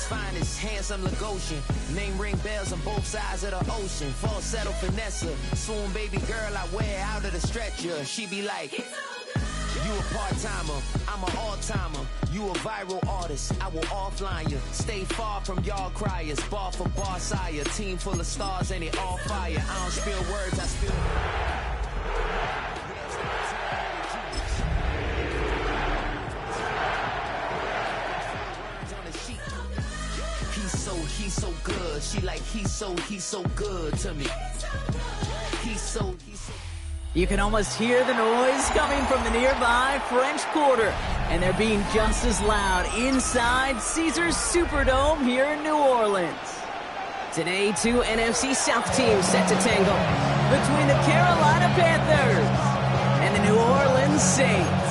finest, handsome Lagosian. Name ring bells on both sides of the ocean. Falsetto Vanessa, swoon baby girl I wear out of the stretcher. She be like, you a part-timer, I'm an all-timer. You a viral artist, I will offline you. Stay far from y'all criers, bar for bar sire. Team full of stars and it all fire. I don't spill words, I spill... He's so good. She like, he's so good to me. He's so... You can almost hear the noise coming from the nearby French Quarter. And they're being just as loud inside Caesars Superdome here in New Orleans. Today, two NFC South teams set to tangle between the Carolina Panthers and the New Orleans Saints.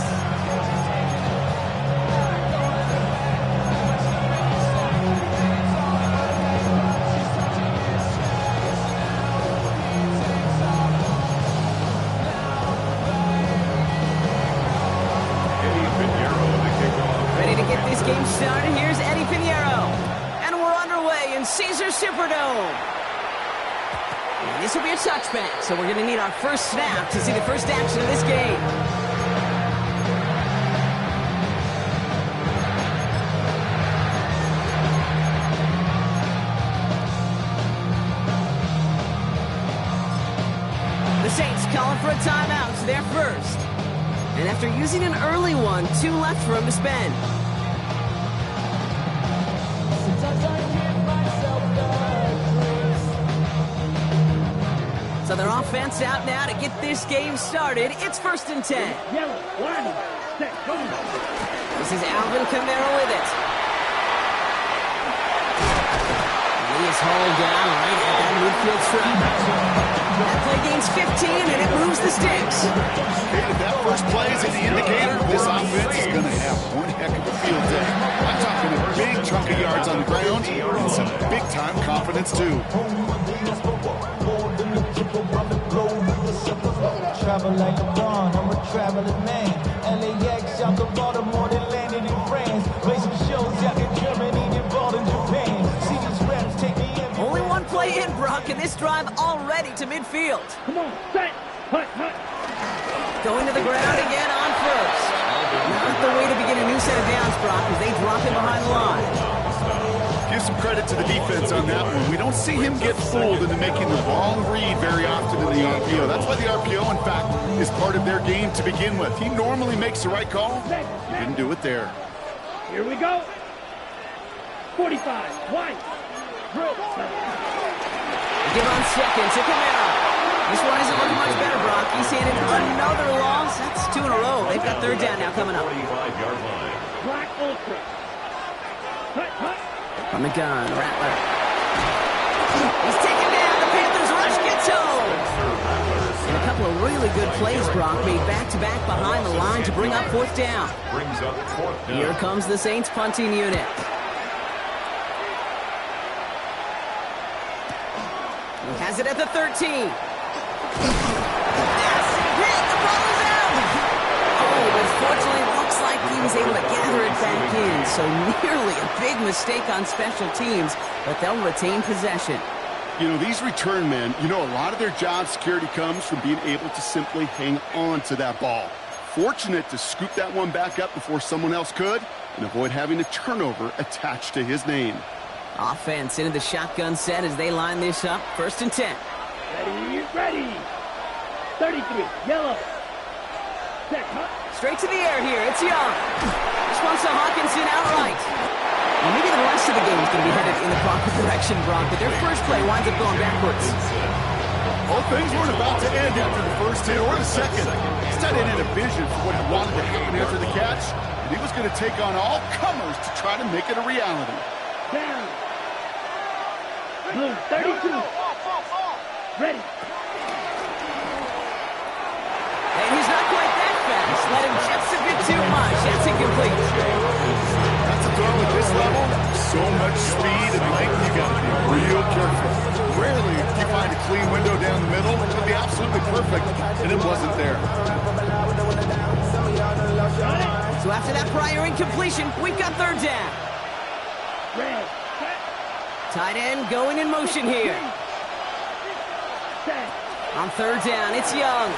Caesars Superdome. And this will be a touchback, so we're going to need our first snap to see the first action of this game. The Saints calling for a timeout, so they're first. And after using an early one, 2 left for him to spend. So their offense out now to get this game started. It's 1st and 10. This is Alvin Kamara with it. He is hauled down right at that midfield stripe. That play gains 15, and it moves the sticks. If that first play is the indicator, this offense is going to have one heck of a field day. I'm talking a big chunk of yards on the ground and some big-time confidence, too. Travel like LeBron, I'm a traveling man. LAX out to Baltimore, they landed in France. Play some shows out in Germany, they bought in Japan. See these reps take me in. Only one play in, Brock, and this drive already to midfield. Come on, set, hut. Going to the ground again on first. Not the way to begin a new set of downs, Brock, as they drop him behind the line. Give some credit to the defense on that one. We don't see him get fooled into making the wrong read very often in the RPO. That's why the RPO, in fact, is part of their game to begin with. He normally makes the right call. He didn't do it there. Here we go. 45, wide. Give on second to Kamara. This one isn't looking much better, Brock. He's handed another loss. That's 2 in a row. They've got 3rd down now coming up. Black Ultra. Hut. From the gun, Rattler. He's taken down. The Panthers rush gets home. And a couple of really good plays, Brock, made back-to-back behind the line to bring up 4th down. Here comes the Saints punting unit. He has it at the 13. That's hit. The ball is out. Oh, but fortunately, it looks like he was able to gather it back in. So nearly a big mistake on special teams, but they'll retain possession. You know, these return men, a lot of their job security comes from being able to simply hang on to that ball. Fortunate to scoop that one back up before someone else could and avoid having a turnover attached to his name. Offense into the shotgun set as they line this up. 1st and 10. Ready. 33, yellow. Set, hut. Straight to the air here. It's Young. This one's to Hawkinson outright. Well, maybe the rest of the game is going to be headed in the proper direction, Brock, but their first play winds up going backwards. Well, things weren't about to end after the first hit or the second. Instead, he had a vision for what he wanted to happen after the catch, and he was going to take on all comers to try to make it a reality. Down. Blue, 32. Ready. And he's not quite that fast. Let him just a bit too much. That's incomplete. That's a throw at this level. So much speed and length, you got to be real careful. Rarely do you find a clean window down the middle, which would be absolutely perfect, and it wasn't there. So after that prior incompletion, we've got 3rd down. Red. Tight end going in motion here. Set. On third down, it's Young.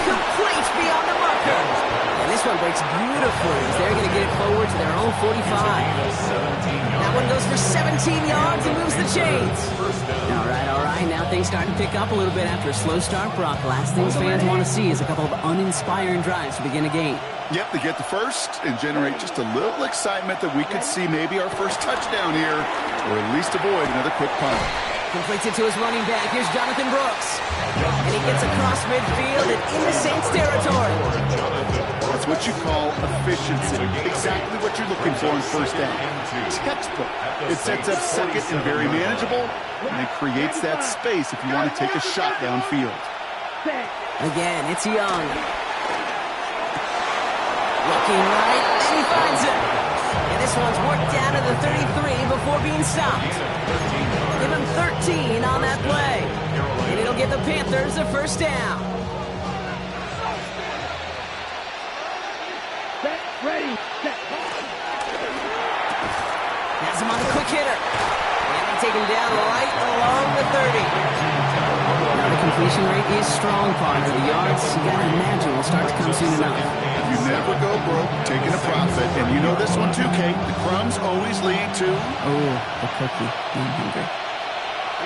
Complete beyond the marker. And this one breaks beautifully as they're going to get it forward to their own 45. That one goes for 17 yards and moves the chains. All right. Now things starting to pick up a little bit after a slow start, Brock. Last things fans want to see is a couple of uninspiring drives to begin a game. Yep, they get the first and generate just a little excitement that we could see maybe our first touchdown here, or at least avoid another quick punt. Completes it to his running back. Here's Jonathan Brooks. And he gets across midfield and into Saints territory. That's what you call efficiency. Exactly what you're looking for in first down. Textbook. It sets up second and very manageable, and it creates that space if you want to take a shot downfield. Again, it's Young. Looking right, and he finds it. And this one's worked down to the 33 before being stopped. Give him 13 on that play. And it'll give the Panthers a first down. Set. Ready. Set. Has him on a quick hitter. And they take him down right along the 30. Now the completion rate is strong, partner. The yards, you gotta imagine, will start to come soon enough. You never go broke taking a profit, and you know this one too, Kate. The crumbs always lead to... Oh, the cookie. I'm hungry.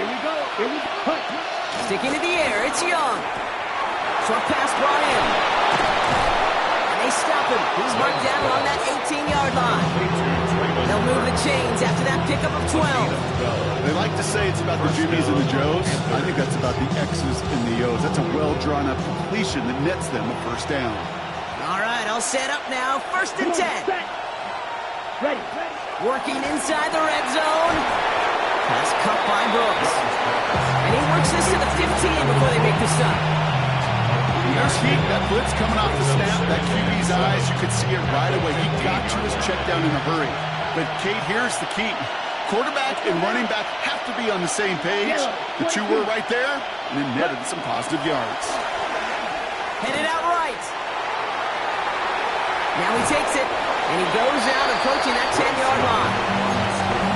Here we go. Here we go. Punt. Sticking to the air, it's Young. Short pass brought in. And they stop him. He's marked down along that 18-yard line. They'll move the chains after that pickup of 12. They like to say it's about the Jimmies and the Joes. I think that's about the X's and the O's. That's a well-drawn-up completion that nets them a first down. All right, all set up now. First and 10. Set. Ready. Working inside the red zone. Pass cut by Brooks. And he works this to the 15 before they make the stop. There's heat. That blitz coming off the snap. That QB's eyes, you could see it right away. He got to his check down in a hurry. But, Kate, here's the key. Quarterback and running back have to be on the same page. The two were right there, and it netted some positive yards. Headed out right. Now he takes it, and he goes out approaching that 10-yard line.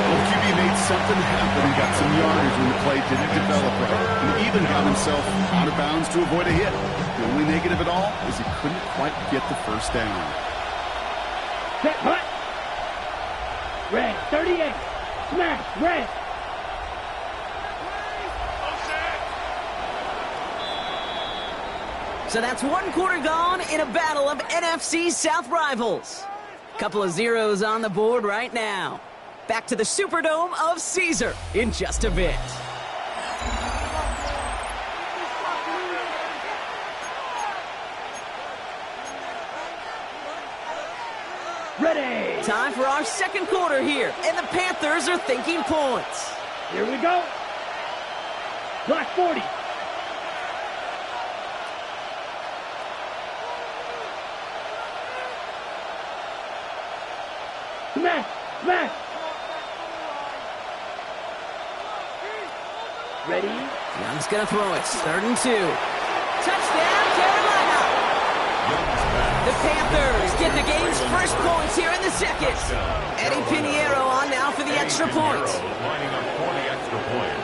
Well, QB made something happen and got some yardage when the play didn't develop right. And even got himself out of bounds to avoid a hit. The only negative at all is he couldn't quite get the first down. Set. Punt. Red. 38. Smash. Red. So that's one quarter gone in a battle of NFC South rivals. Couple of zeros on the board right now. Back to the Superdome of Caesar in just a bit. Ready. Time for our second quarter here, and the Panthers are thinking points. Here we go. Black 40. Smash. Smash. Ready. Young's gonna throw it. 3rd and 2. Touchdown, Carolina! The Panthers get the game's first points here in the second. Eddie Pinheiro on now for the extra point. Lining up for the extra point.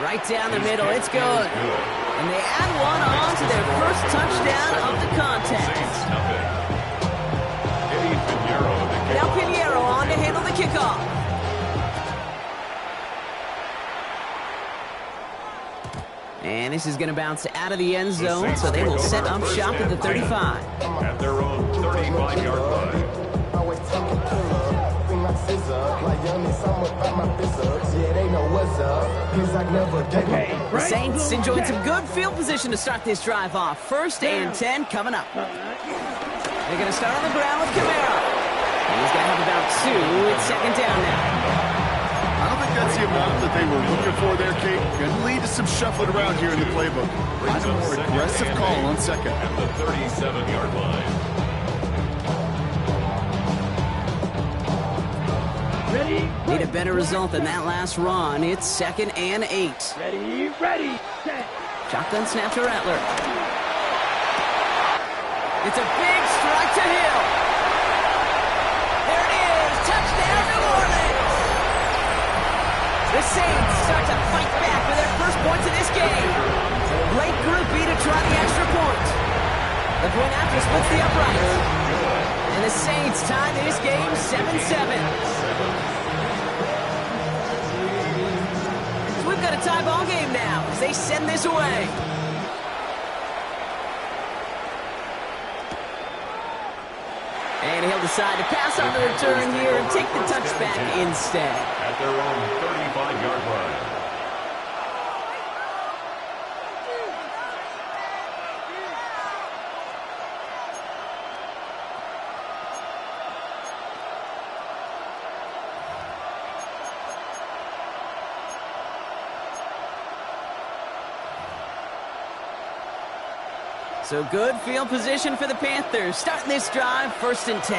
Right down the middle, it's good. And they add one on to their first touchdown of the contest. Now Pinheiro on to handle the kickoff. And this is going to bounce out of the end zone, so they will set up shop at the 35. At their own 35-yard line. The Saints enjoying some good field position to start this drive off. 1st and 10 coming up. They're going to start on the ground with Camara. And he's going to have about 2. It's 2nd down now. I don't think that's the amount that they were looking for there, Kate. Going to lead to some shuffling around here in the playbook. Find a more aggressive call on 2nd. At the 37-yard line. Ready. Need a better result than that last run. It's 2nd and 8. Ready, set. Shotgun snap to Rattler. It's a big strike to Hill. There it is. Touchdown, New Orleans. The Saints start to fight back for their first points of this game. Late Group B to try the extra point. The point after splits the uprights. And the Saints tie this game 7-7. So we've got a tie ball game now as they send this away. And he'll decide to pass on the return here and take the touchback instead. At their own 35-yard line. So good field position for the Panthers. Starting this drive, 1st and 10.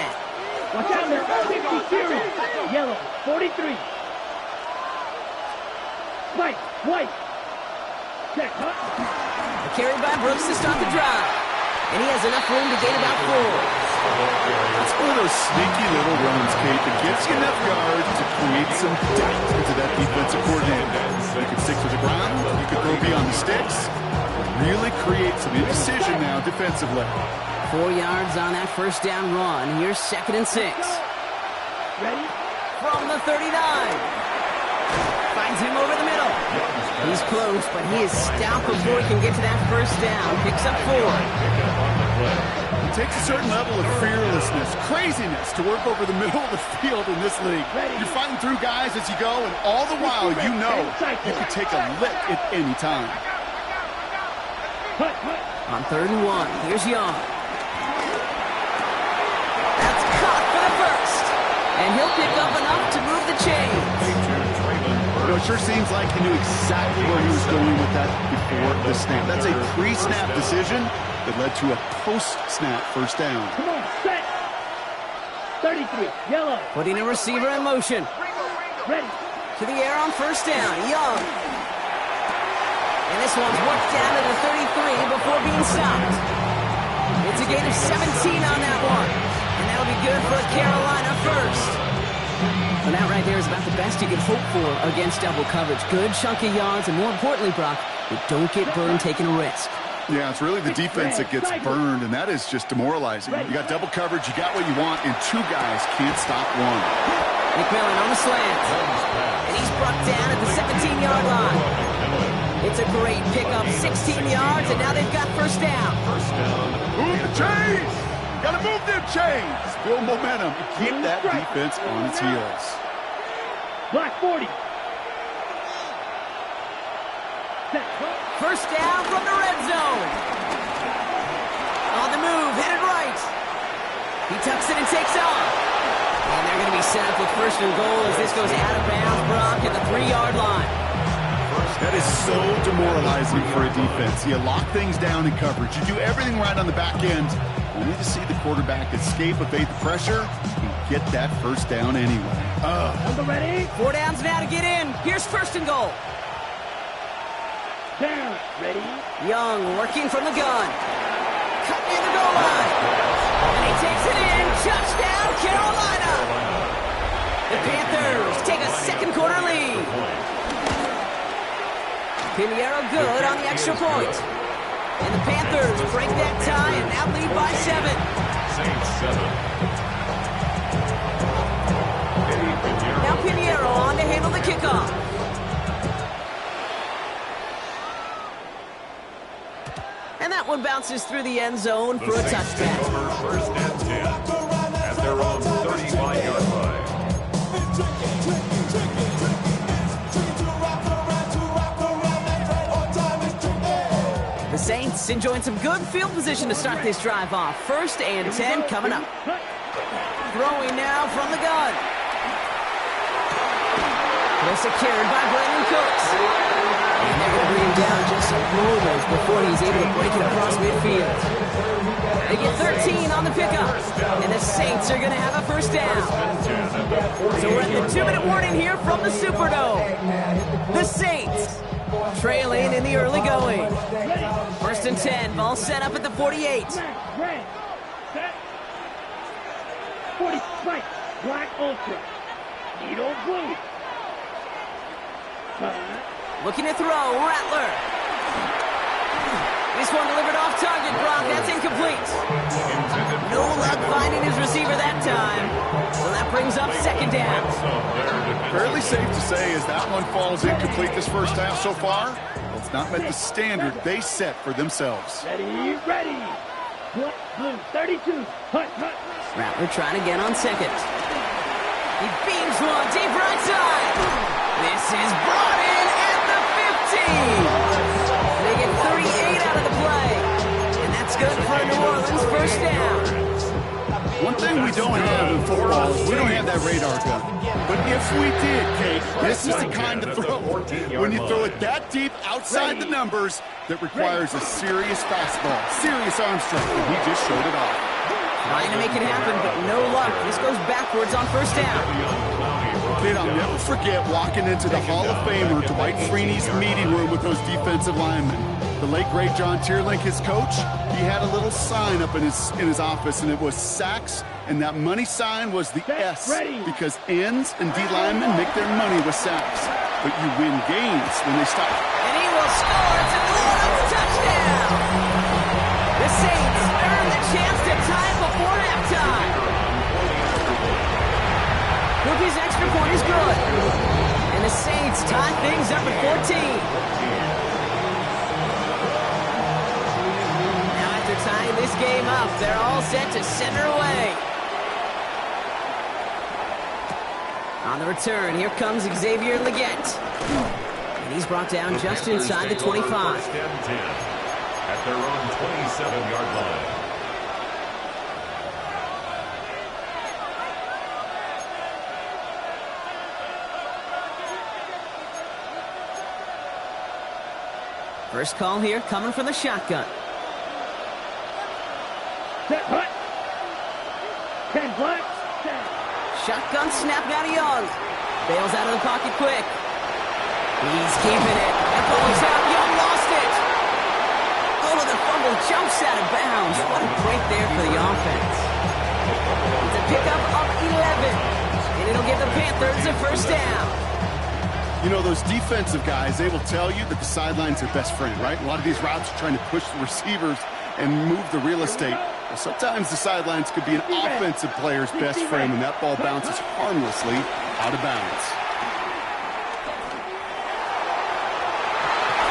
Watch out there. 50 series. Yellow. 43. White. White. Check. A carry by Brooks to start the drive. And he has enough room to gain about 4. It's one of those sneaky little runs, Kate, that gets you enough yards to create some depth into that defensive coordinator. You can stick to the ground. You can throw beyond the sticks. Really create some indecision now defensively. 4 yards on that first down run. Here's 2nd and 6. Ready? From the 39. Finds him over the middle. He's close, but he is stopped before he can get to that first down. Picks up 4. It takes a certain level of fearlessness, craziness to work over the middle of the field in this league. You're fighting through guys as you go, and all the while you know you can take a lick at any time. On 3rd and 1, here's Young. That's caught for the first. And he'll pick up enough to move the chains. You know, it sure seems like he knew exactly where he was going with that before the snap. That's a pre-snap decision that led to a post-snap first down. Come on, set. 33. Yellow. Putting a receiver in motion. Ready. To the air on first down, Young. And this one's worked down to the 33 before being stopped. It's a gain of 17 on that one. And that'll be good for a Carolina first. Well, that right there is about the best you can hope for against double coverage. Good chunky yards, and more importantly, Brock, you don't get burned taking a risk. Yeah, it's really the defense that gets burned, and that is just demoralizing. You got double coverage, you got what you want, and 2 guys can't stop one. McMillan on the slant. And he's brought down at the 17-yard line. It's a great pickup, 16 yards, and now they've got first down. Move the chains! Gotta move them chains! Build momentum and keep that defense on its heels. Black 40. First down from the red zone. On the move, headed right. He tucks it and takes off. And they're going to be set up with 1st and goal as this goes out of bounds, Brock, at the 3-yard line. That is so demoralizing for a defense. You lock things down in coverage. You do everything right on the back end, only to see the quarterback escape, evade the pressure, and get that first down anyway. Number ready. 4 downs now to get in. Here's 1st and goal. Down. Ready. Young working from the gun. Cut near the goal line. And he takes it in. Touchdown, Carolina. The Panthers take a 2nd quarter lead. Pinheiro good on the extra point. And the Panthers break that tie and now lead by 7. Saints 7. Now Pinheiro on to handle the kickoff. And that one bounces through the end zone for a touchback. Over 1st and 10. At their own 35-yard line. The Saints enjoying some good field position to start this drive off. 1st and 10 coming up. Throwing now from the gun. They're secured by Brandon Cooks. And they're going to bring him down just some moments before he's able to break it across midfield. They get 13 on the pickup, and the Saints are going to have a first down. So we're at the 2-minute warning here from the Superdome. The Saints trailing in the early going. 1st and 10, ball set up at the 48. Red, set, 40, right, black ultra, needle blue. Looking to throw, Rattler. This one delivered off target, Brock. That's incomplete. No luck finding his receiver that time. So that brings up 2nd down. Fairly safe to say as that one falls incomplete this first half so far, it's not met the standard they set for themselves. Ready, ready. Blue, 32, hut. Rattler trying to get on 2nd. He beams one deep right side. This is brought in at the 15. They get 38 out of the play. And that's good for New Orleans first down. One thing we don't have in football is we don't have that radar gun. But if we did, Kate, this is the kind of throw when you throw it that deep outside the numbers that requires a serious fastball, serious arm strength, and he just showed it off. Trying to make it happen, but no luck. This goes backwards on first down. Kate, I'll never forget walking into the Hall of Famer Dwight Freeney's meeting room with those defensive linemen. The late, great John Tierlink, his coach, he had a little sign up in his office, and it was sacks, and that money sign was the S, because ends and D linemen make their money with sacks. But you win games when they stop. And he will score. It's a New Orleans touchdown. The Saints earn the chance to tie before halftime. Cookie's extra point is good. And the Saints tie things up at 14. Tying this game up, they're all set to center away. On the return, here comes Xavier Leggett. And he's brought down just inside the 25. First and 10 at their own 27-yard line. First call here coming from the shotgun. Set, hut. 10, black, set. Shotgun snap out of Young. Bails out of the pocket quick. He's keeping it. That ball is out. Young lost it. Oh, the fumble jumps out of bounds. What a break there for the offense. It's a pickup of 11. And it'll give the Panthers a first down. You know, those defensive guys, they will tell you that the sideline's their best friend, right? A lot of these routes are trying to push the receivers and move the real estate. Well, sometimes the sidelines could be an offensive player's best friend when that ball bounces harmlessly out of bounds.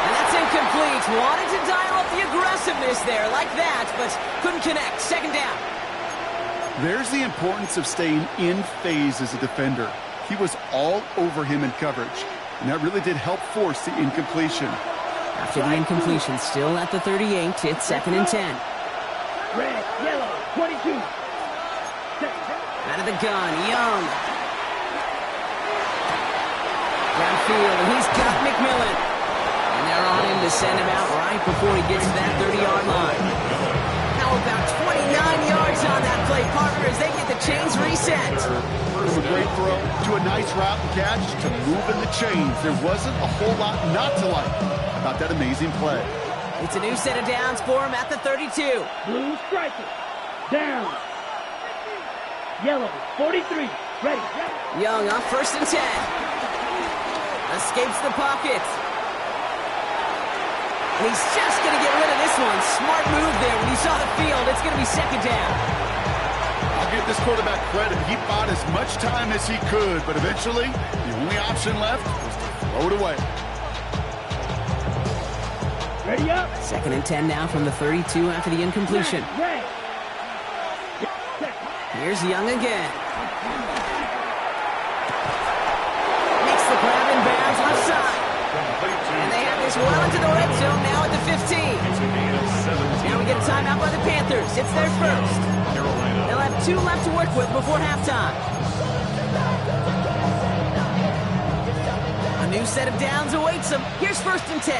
And that's incomplete. Wanted to dial up the aggressiveness there like that, but couldn't connect. 2nd down. There's the importance of staying in phase as a defender. He was all over him in coverage, and that really did help force the incompletion. After the incompletion, still at the 38, it's 2nd and 10. Red, yellow, 22. Out of the gun, Young. Downfield, and he's got McMillan. And they're on him to send him out right before he gets to that 30-yard line. Now about 29 yards on that play, partner, as they get the chains reset. From a great throw to a nice route and catch to moving the chains. There wasn't a whole lot not to like about that amazing play. It's a new set of downs for him at the 32. Blue striker, down. Yellow, 43, ready. Young up 1st and 10. Escapes the pocket. And he's just going to get rid of this one. Smart move there when he saw the field. It's going to be 2nd down. I'll give this quarterback credit. He bought as much time as he could, but eventually the only option left was to throw it away. Ready up. 2nd and 10 now from the 32 after the incompletion. Red. Here's Young again. Makes the grab in bounds left side. And they have this well into the red zone now at the 15. Now we get a timeout by the Panthers. It's their first. They'll have 2 left to work with before halftime. A new set of downs awaits him. Here's 1st and 10.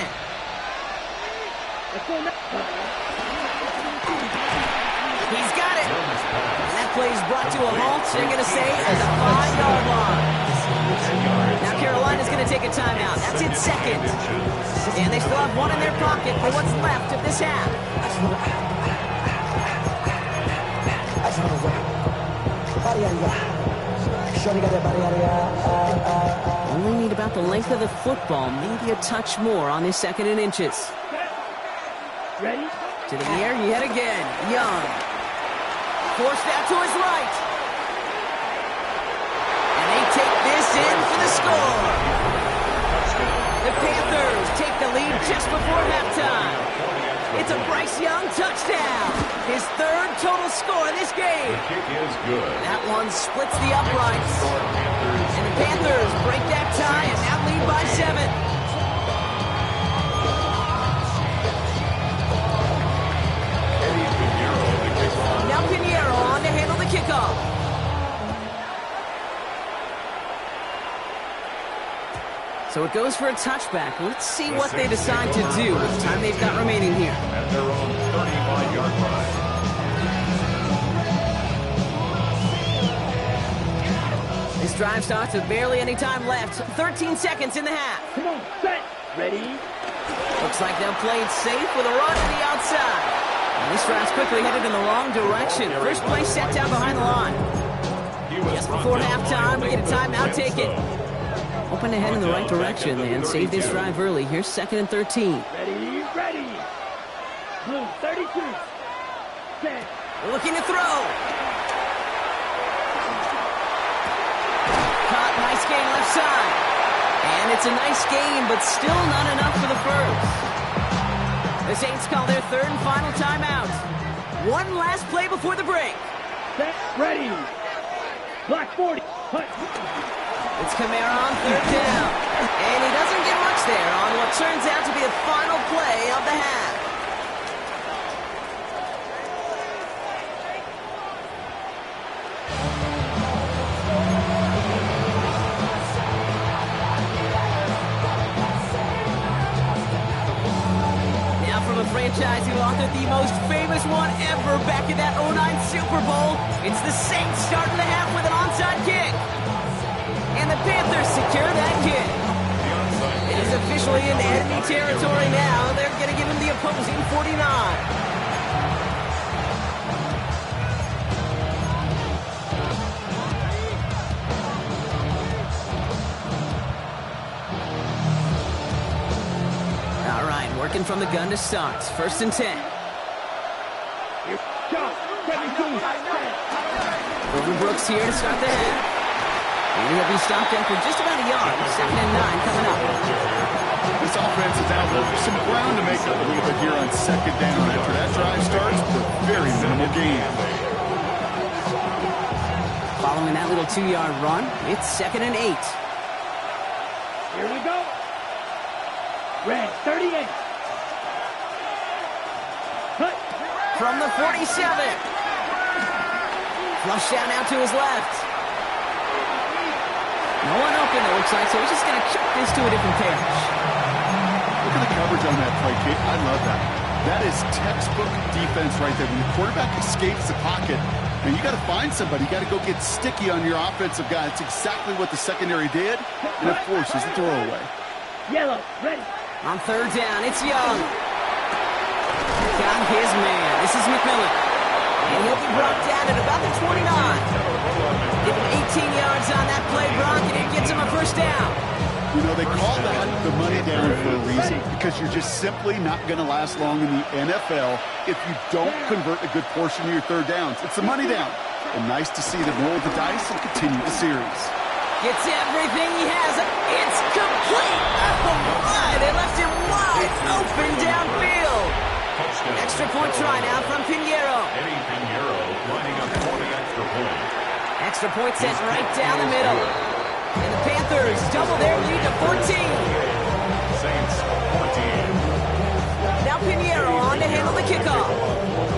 He's got it. And that play is brought to a halt, they're going to say, at the 5-yard line. Now Carolina's going to take a timeout. That's in 2nd. And they still have one in their pocket for what's left of this half. Only need about the length of the football, maybe a touch more on this 2nd and inches. Ready? To the air, yet again. Young. Forced out to his right. And they take this in for the score. The Panthers take the lead just before halftime. It's a Bryce Young touchdown. His 3rd total score in this game. The kick is good. That one splits the uprights. And the Panthers break that tie and now lead by 7. Now Pinheiro on to handle the kickoff. So it goes for a touchback. Let's see what they decide to do with the time they've got remaining here. At their own 35-yard line. This drive starts with barely any time left. 13 seconds in the half. Come on, set. Ready? Looks like they'll play it safe with a run to the outside. And this drive's quickly headed in the wrong direction. First play set down behind the line. Just before halftime, we get a timeout taken. Hoping to head in the right direction and save this drive early. Here's 2nd and 13. Ready? Ready. Blue 32. Set. They're looking to throw. Caught, nice gain left side. And it's a nice gain, but still not enough for the first. The Saints call their 3rd and final timeout. One last play before the break. Set. Ready. Black 40. Hut. It's Kamara on 3rd down. And he doesn't get much there on what turns out to be the final play of the half. Now from a franchise who authored the most famous one ever back in that 09 Super Bowl, it's the Saints starting the half with an onside kick. And the Panthers secure that kick. It is officially in enemy territory now. They're going to give him the opposing 49. All right, working from the gun to start. 1st and 10. Shot. 17. Gordon Brooks here to start the half. And he'll be stopped after just about a yard. 2nd and 9 coming up. This offense is out looking for some ground to make up a little bit here on 2nd down. After that drive starts, with a very minimal gain. Following that little 2-yard run, it's 2nd and 8. Here we go. Red 38. Hut. From the 47. Flush down out to his left. No one open, it looks like, so he's just going to chuck this to a different page. Look at the coverage on that play, Kate. I love that. That is textbook defense right there. When the quarterback escapes the pocket, and you got to find somebody. You got to go get sticky on your offensive guy. It's exactly what the secondary did, and it forces the throwaway. Yellow. Ready. On 3rd down, it's Young. Got his man. This is McMillan. And he'll be brought down at about the 29. Give him 18 yards on that play, Brock, and it gets him a 1st down. You know, they call that the money down for a reason, because you're just simply not going to last long in the NFL if you don't convert a good portion of your 3rd downs. It's the money down. And nice to see them roll the dice and continue the series. Gets everything he has. It's complete. Oh, my. They left him wide open downfield. Extra point try now from Pinheiro. Eddie Pinheiro lining up for the extra point. Extra point sent right down the middle. And the Panthers double their lead to 14. Saints 14. Now Pinheiro on to handle the kickoff.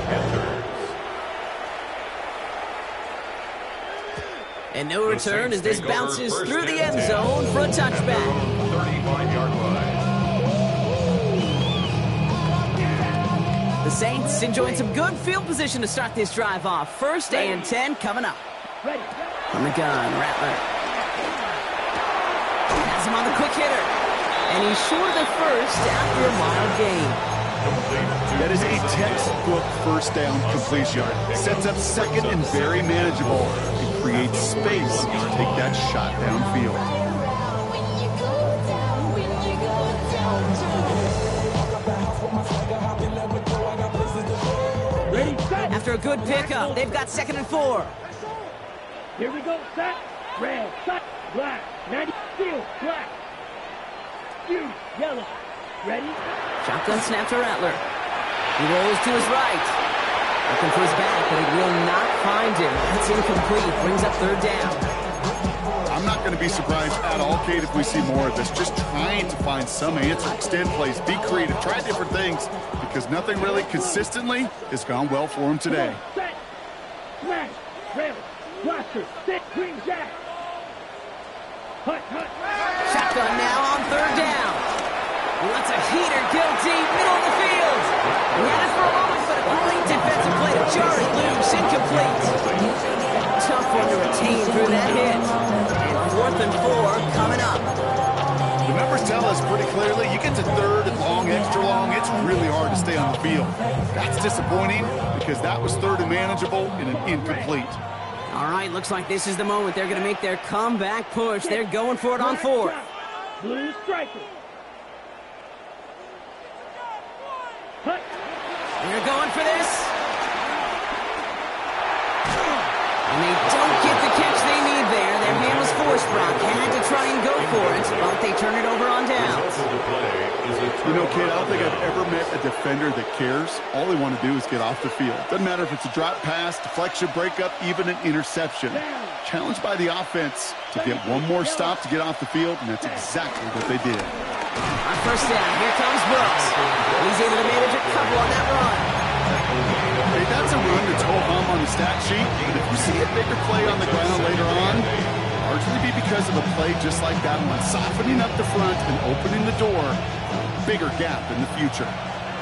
Panthers. And no return as this bounces through the end zone for a touchback. 35-yard line. The Saints enjoying some good field position to start this drive off. 1st and 10 coming up. From the gun, Rattler. Has him on the quick hitter. And he's short of the first after a mild gain. That is a textbook first down completion. Sets up second and very manageable. It creates space to take that shot downfield. After a good pickup, they've got 2nd and 4. Here we go, set, red, set, black, 90, field, black, huge, yellow, ready? Shotgun snap to Rattler. He rolls to his right. Looking for his back, but he will not find him. That's incomplete. Brings up 3rd down. I'm not going to be surprised at all, Kate, if we see more of this. Just trying to find some answer, extend plays, be creative, try different things, because nothing really consistently has gone well for him today. Set, smash, rail, blaster, sit, green jack. Hut, hut. Shotgun now on 3rd down. He lets a heater go deep, middle of the field. He had it for a moment, but a great defensive play to jar it loose, incomplete. Tough one to retain through that hit. And 4th and 4 coming up. The numbers tell us pretty clearly, you get to 3rd and long, extra long, it's really hard to stay on the field. That's disappointing because that was 3rd and manageable and an incomplete. All right, looks like this is the moment they're going to make their comeback push. They're going for it on 4th. Blue striker. Hut. They're going for this. And they don't get the catch they need there. Their hand was forced, Brock. Had to try and go for it, but they turn it over on downs. You know, kid, I don't think I've ever met a defender that cares. All they want to do is get off the field. Doesn't matter if it's a drop pass, deflection, breakup, even an interception. Challenged by the offense to get one more stop to get off the field, and that's exactly what they did. On 1st down, here comes Brooks. He's able to manage a couple on that run. Hey, that's a run that's ho-hum on the stat sheet, but if you see a bigger play on the ground later on, largely be because of a play just like that one, softening up the front and opening the door for a bigger gap in the future.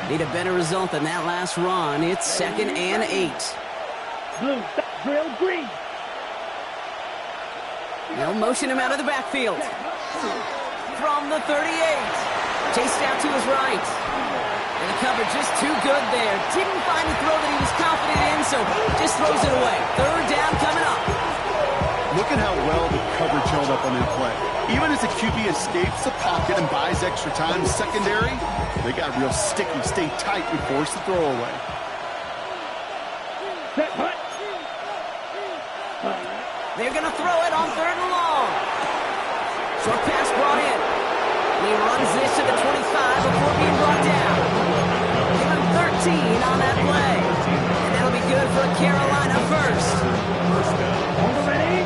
Need a better result than that last run. It's 2nd and 8. Blue, drill, green. They'll motion him out of the backfield. From the 38. Chased out to his right. And the cover just too good there. Didn't find the throw that he was confident in, so just throws it away. 3rd down coming up. Look at how well the coverage held up on that play. Even as the QB escapes the pocket and buys extra time, secondary, they got real sticky, stay tight and force the throw away. Set, hut. They're going to throw it on 3rd and long. Short pass brought in. He runs this to the 25 before being brought down. Give him 13 on that play. And that'll be good for a Carolina first. Hold ready.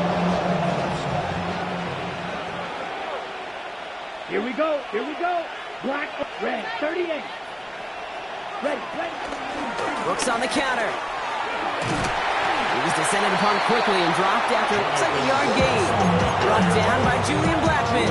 Here we go. Here we go. Black, red, 38. Ready, ready. Brooks on the counter. He was descended upon quickly and dropped after it looks like a yard gain. Brought down by Julian Blackman.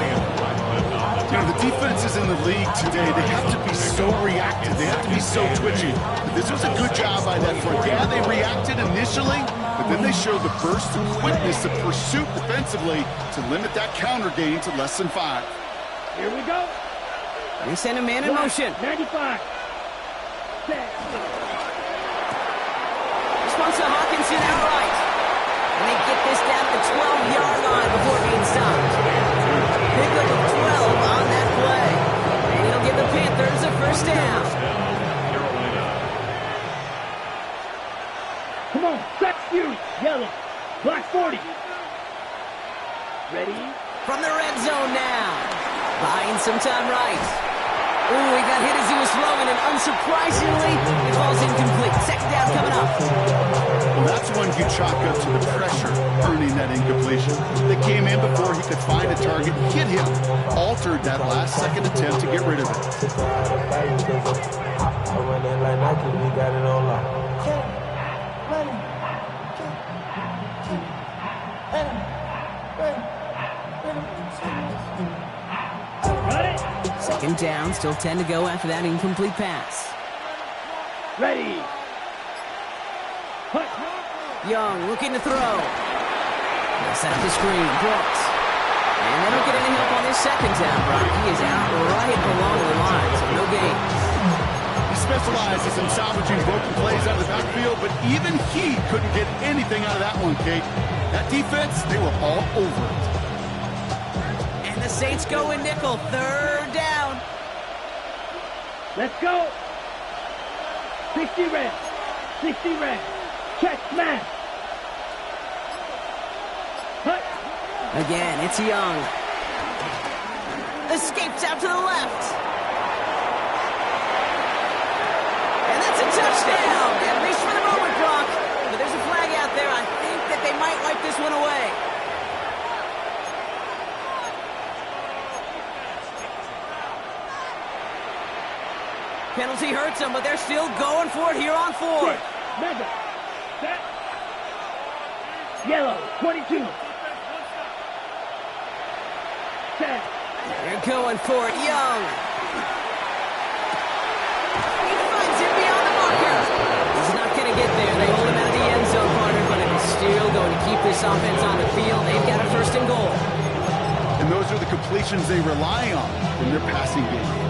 You know, the defenses in the league today, they have to be so reactive. They have to be so twitchy. But this was a good job by that front. Yeah, they reacted initially, but then they showed the burst of quickness of pursuit defensively to limit that counter gain to less than 5. Here we go. They send a man in motion. 95. Set. Response to Hawkinson outright. And they get this down at the 12-yard line before being stopped. Pick up of 12 on that play. And he'll give the Panthers a 1st down. Come on, set, you, yellow, black 40. Ready? From the red zone now. Buying some time right. Ooh, he got hit as he was throwing, and unsurprisingly, it falls incomplete. 2nd down coming up. Well, that's one you chalk up to the pressure earning that incompletion. They came in before he could find a target, hit him, altered that last-second attempt to get rid of it. Second down, still 10 to go after that incomplete pass. Ready. Hut. Young looking to throw. They'll set up the screen. Brooks. And they don't get any help on this second down, Brock. He is out right along the line, so no gain. He specializes in salvaging broken plays out of the backfield, but even he couldn't get anything out of that one, Kate. That defense, they were all over it. And the Saints go in nickel. Third down. Let's go. 60 red. 60 red. Check smash. Hut. Again, it's Young. Escapes out to the left. And that's a touchdown. At least for the moment, Brock. But there's a flag out there. I think that they might wipe this one away. Penalty hurts them, but they're still going for it here on fourth. Mega. Set. Yellow. 22. Set. They're going for it. Young. He finds him beyond the marker. He's not going to get there. They hold him out of the end zone, partner, but it is still going to keep this offense on the field. They've got a first and goal. And those are the completions they rely on in their passing game.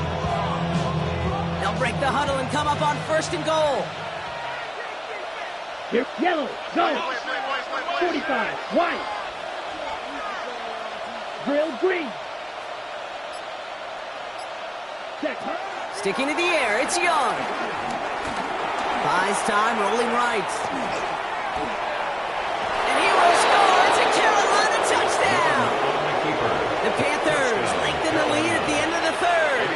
They'll break the huddle and come up on first and goal. Here. Yellow. Go. 45. White. Drill green. Check. Sticking to the air, it's Young. Buys time, rolling right. And he will score. It's a Carolina touchdown. The Panthers lengthen the lead at the end of the third.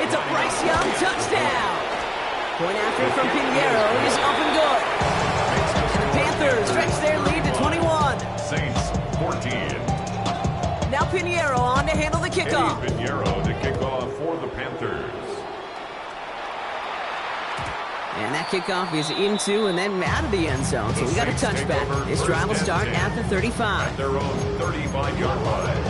It's a Bryce Young touchdown. Point after from Pinheiro is up and good. And the Panthers stretch their lead to 21. Saints 14. Now Pinheiro on to handle the kickoff. Pinheiro to kick off for the Panthers. And that kickoff is into and then out of the end zone. So we got a touchback. This drive will start at the 35. At their own 35-yard line.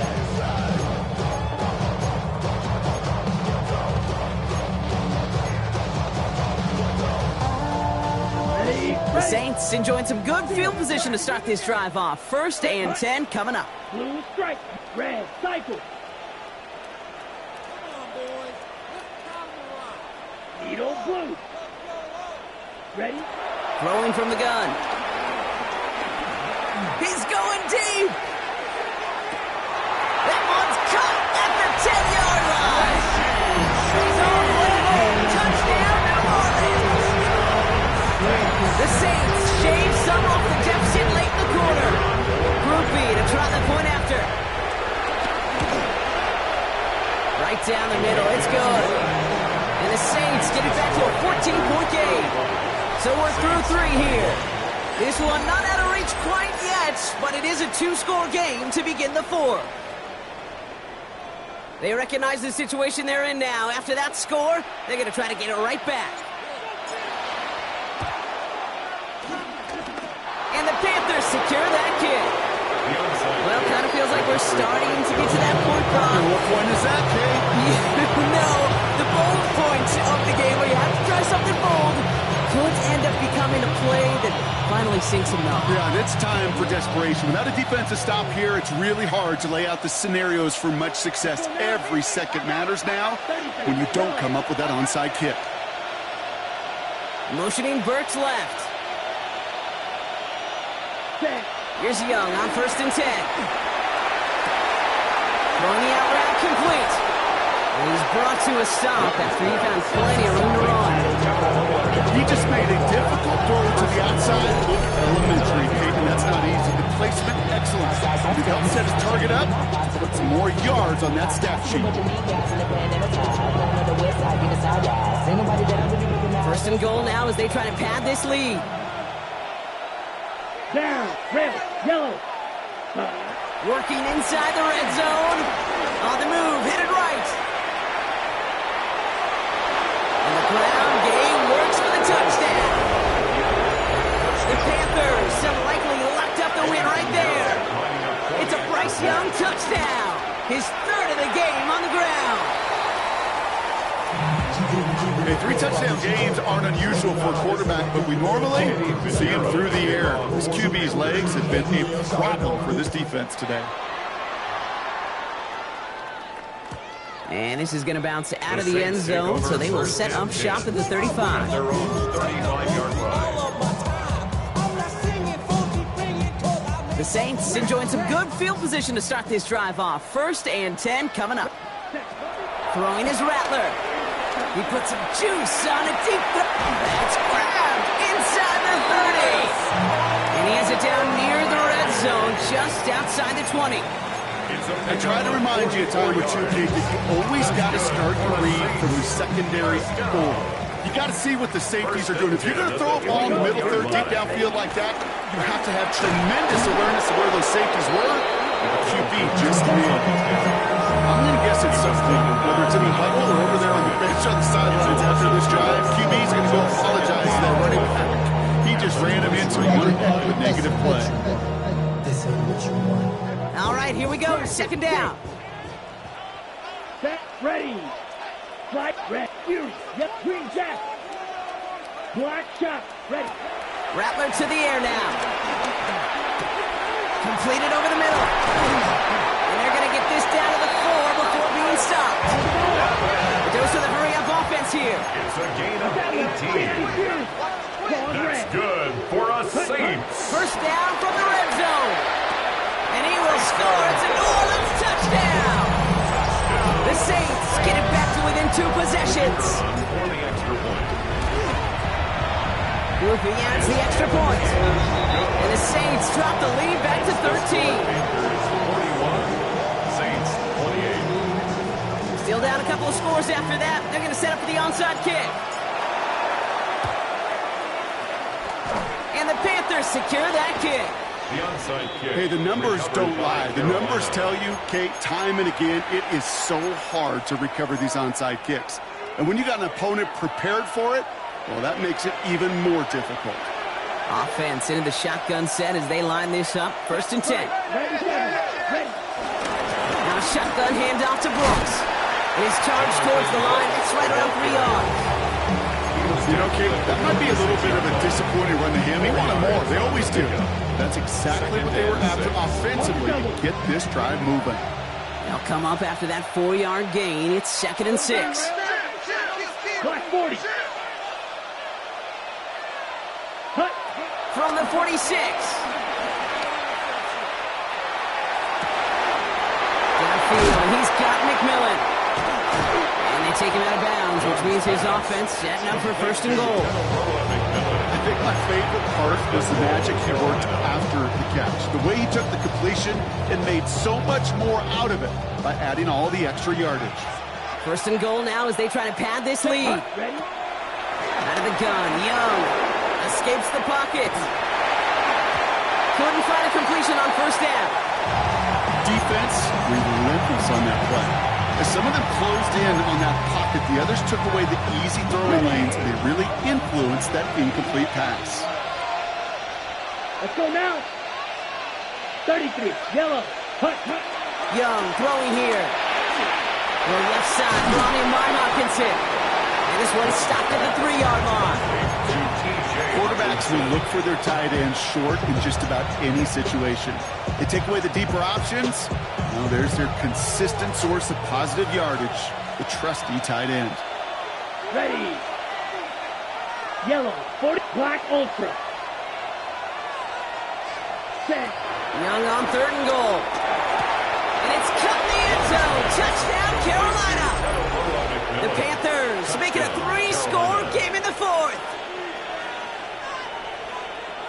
The Saints enjoying some good field position to start this drive off. First and 10 coming up. Blue strike. Red cycle. Needle blue. Ready? Throwing from the gun. He's going deep. That one's caught at the 10-yard line. He's on the way home. Touchdown, New Orleans. The Saints shave some off the deficit late in the quarter. Group B to try the point after. Right down the middle. It's good. And the Saints get it back to a 14-point game. So we're through three here. This one not out of reach quite yet, but it is a two-score game to begin the fourth. They recognize the situation they're in now. After that score, they're going to try to get it right back. And the Panthers secure that kick. Well, kind of feels like we're starting to get to that point, Brock. What point is that, Kate? No, the bold point of the game where you have to try something bold could end up becoming a play that finally sinks him up. Yeah, and it's time for desperation. Without a defensive stop here, it's really hard to lay out the scenarios for much success. Every second matters now when you don't come up with that onside kick. Motioning Burks left. Set. Here's Young on first and 10. Throwing the out route complete. And he's brought to a stop after he found plenty of room to run. He just made a difficult throw to the outside. Look elementary, Kate, and that's not easy. The placement, excellent. He helped set his target up, put some more yards on that stat sheet. First and goal now as they try to pad this lead. Down. Red. Yellow. Working inside the red zone. On the move, hit it right. And the ground game works for the touchdown. The Panthers so likely locked up the win right there. It's a Bryce Young touchdown. His third of the game on the ground. Hey, 3 touchdown games aren't unusual for a quarterback, but we normally see him through the air. This QB's legs have been a problem for this defense today. And this is going to bounce out of the end zone, so they will set up shop at the 35. Their own 35-yard line. The Saints enjoying some good field position to start this drive off. 1st and 10 coming up. Throwing his Rattler. He puts some juice on a deep throw. That's grabbed inside the 30. And he has it down near the red zone, just outside the 20. I try to remind you a time or two, Kate, that you always got to start your read from the secondary goal. You got to see what the safeties are doing. If you're going to throw a ball in the middle third, deep downfield like that, you have to have tremendous awareness of where those safeties were. And the QB just nailed it. I'm going to guess it's something, whether it's in the huddle or over there on the bench on the sidelines after this drive. QB's going to go apologize to that running back. He just ran him into one heck of a negative play. This ain't what you want. All right, here we go. 2nd down. Set, ready. Flight, red, fury, yep, green jack. Black shot, ready. Rattler to the air now. Completed over the middle. And they're going to get this down to the 4 before being stopped. A dose of the hurry-up offense here. It's a gain of 18. That's good for a Saints. 1st down from the red zone. And he will score. It's a New Orleans touchdown. The Saints get it back to within 2 possessions. For the extra point. Goofy adds the extra point. And the Saints drop the lead back to 13. 41, Saints 28. Still down a couple of scores after that. They're going to set up for the onside kick. And the Panthers secure that kick. The onside kick. Hey, the numbers don't lie. The numbers tell you, Kate, time and again, it is so hard to recover these onside kicks. And when you got an opponent prepared for it, well, that makes it even more difficult. Offense into the shotgun set as they line this up. 1st and 10. Now shotgun handoff to Brooks. His charge towards the line. It's right around 3 yards. You know, Kate, that might be a little bit of a disappointing run to him. He wanted more. They always do. That's exactly what they were after offensively to get this drive moving. They'll come up after that 4-yard gain. It's 2nd and 6. Black 40. Cut. From the 46. Downfield, he's got McMillan. And they take him out of bounds, which means his offense setting up for 1st and goal. I think my favorite part was the magic he worked after the catch. The way he took the completion and made so much more out of it by adding all the extra yardage. 1st and goal now as they try to pad this lead. Out of the gun, Young escapes the pocket. Couldn't find a completion on 1st down. Defense relentless on that play. As some of them closed in on that pocket, the others took away the easy throwing lanes, and they really influenced that incomplete pass. Let's go now. 33, yellow, hut. Young throwing here. The left side, Ronnie Hopkinson. And this one stopped at the 3-yard line. Quarterbacks will look for their tight end short in just about any situation. They take away the deeper options. Well, there's their consistent source of positive yardage, the trusty tight end. Ready. Yellow, 40, black, ultra. Set. Young on 3rd and goal. And it's cut in the end zone. Touchdown, Carolina. The Panthers making a 3-score game in the 4th.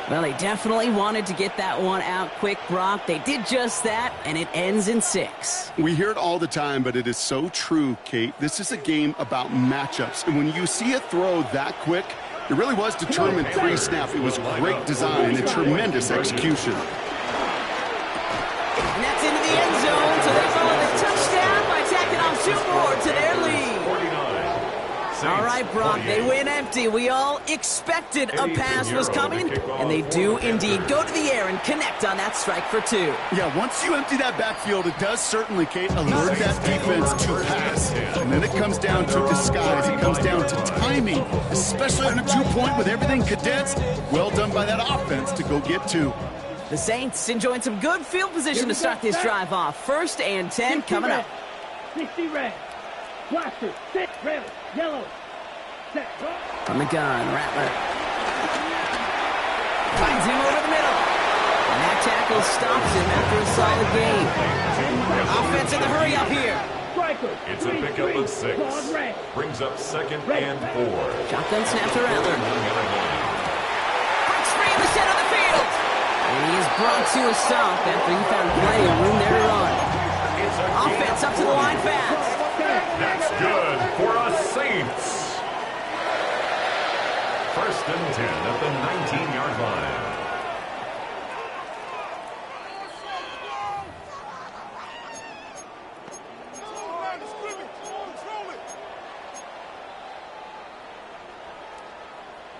Well, they definitely wanted to get that one out quick, Brock. They did just that, and it ends in 6. We hear it all the time, but it is so true, Kate. This is a game about matchups. And when you see a throw that quick, it really was determined pre-snap. It was great design and tremendous execution. And that's into the end zone, so they follow the touchdown by tacking on 2 more to their lead. 49. All right, right, Brock. They went empty. We all expected a pass was coming, and they do indeed go to the air and connect on that strike for 2. Yeah, once you empty that backfield, it does certainly, Kate, alert that defense to pass. And then it comes down to disguise. It comes down to timing, especially on a 2-point with everything condensed. Well done by that offense to go get 2. The Saints enjoying some good field position to start this drive off. 1st and 10 coming up. 60 red. Blaster. Set. Red. Yellow. Set. From the gun, Rattler. Finds him over the middle. And that tackle stops him after a solid gain. Offense in the hurry up here. It's a pickup of 6. Brings up 2nd and 4. Shotgun snap to Rattler. Breaks free in the center of the field. And he is brought to a stop after he found plenty of room there to run. Offense up to the line fast. That's good for us Saints. 1st and 10 at the 19-yard line.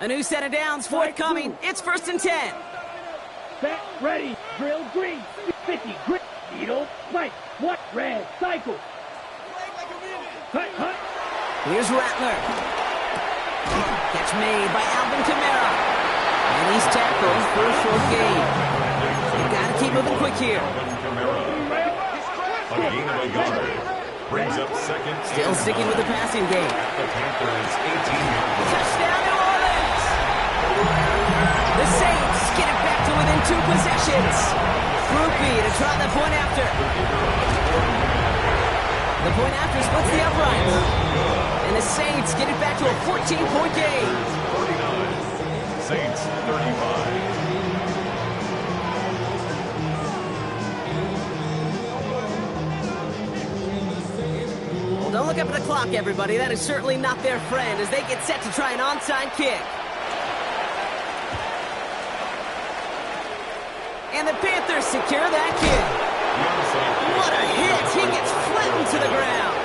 A new set of downs forthcoming. It's 1st and 10. Set, ready, drill, green, 50, grit, needle, spike, what, red, cycle. Hut, hut. Here's Rattler. Catch made by Alvin Kamara. And he's tackled for a short gain. You gotta keep moving quick here. A gain of a yard. Brings up 2nd. Still sticking with the passing game. The Panthers 18-yard line. Touchdown, New Orleans! The Saints get it back to within 2 possessions. Groupie to try the point after. The point after splits the uprights. And the Saints get it back to a 14-point game. 49. Saints 35. Don't look up at the clock, everybody. That is certainly not their friend as they get set to try an onside kick. And the Panthers secure that kick. What a hit! He gets flattened to the ground.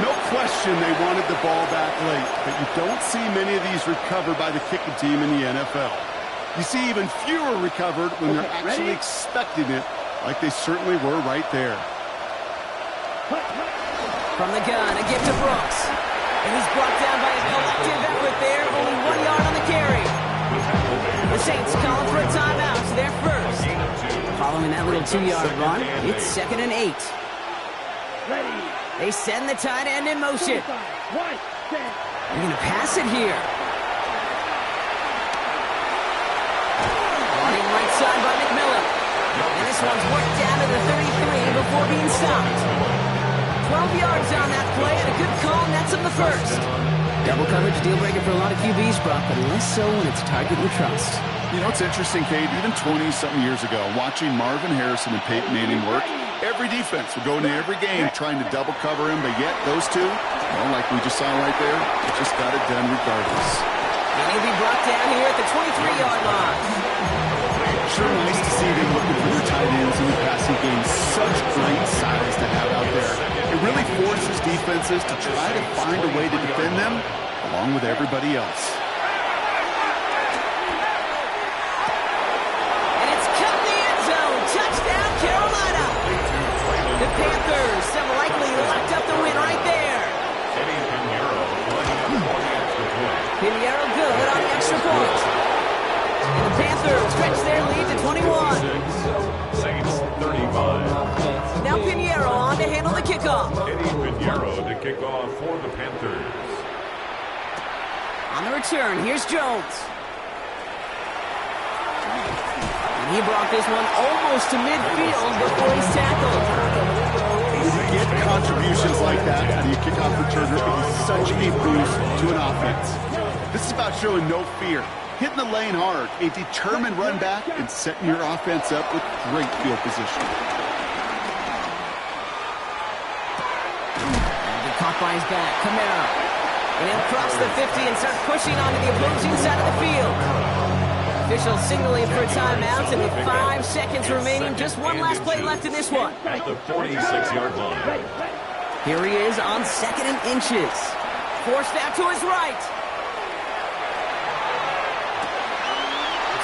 No question they wanted the ball back late, but you don't see many of these recovered by the kicking team in the NFL. You see even fewer recovered when they're actually expecting it, like they certainly were right there. From the gun, a gift to Brooks. And he's brought down by a collective effort there, only 1 yard on the carry. The Saints calling for a timeout, their first. Following that little 2-yard run, it's 2nd and 8. They send the tight end in motion. They're going to pass it here. Running right side by McMillan. And this one's worked down to the 33 before being stopped. 12 yards on that play, and a good call, and that's in the first. Double coverage deal breaker for a lot of QBs, Brock, but less so when it's a target you trust. You know, it's interesting, Kate, even 20-something years ago, watching Marvin Harrison and Peyton Manning work, every defense would go into every game trying to double cover him, but yet those two, well, like we just saw right there, they just got it done regardless. And he'll be brought down here at the 23-yard line. Sure nice to see them looking for their tight ends in the passing game. Such great size to have out there. It really forces defenses to try to find a way to defend them along with everybody else. And it's cut in the end zone. Touchdown, Carolina. The Panthers have likely locked up the win right there. Pinheiro good on the extra point. And the Panthers stretch their lead to 21. Saints 35. Now Pinheiro on to handle the kickoff. Eddie Pinheiro to kick off for the Panthers. On the return, here's Jones. And he brought this one almost to midfield before he's tackled. When you get contributions like that out of your kickoff returner, it is such a boost to an offense. This is about showing no fear. Hitting the lane hard, a determined run back, and setting your offense up with great field position. And he caught by his back, Kamara. And he'll cross the 50 and start pushing onto the opposing side of the field. Officials signaling for a timeout, and with 5 seconds remaining, just one last play left in this one. At the 46-yard line. Here he is on 2nd and inches. Forced out to his right.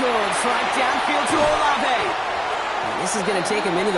Good strike downfield to Olave. This is going to take him into the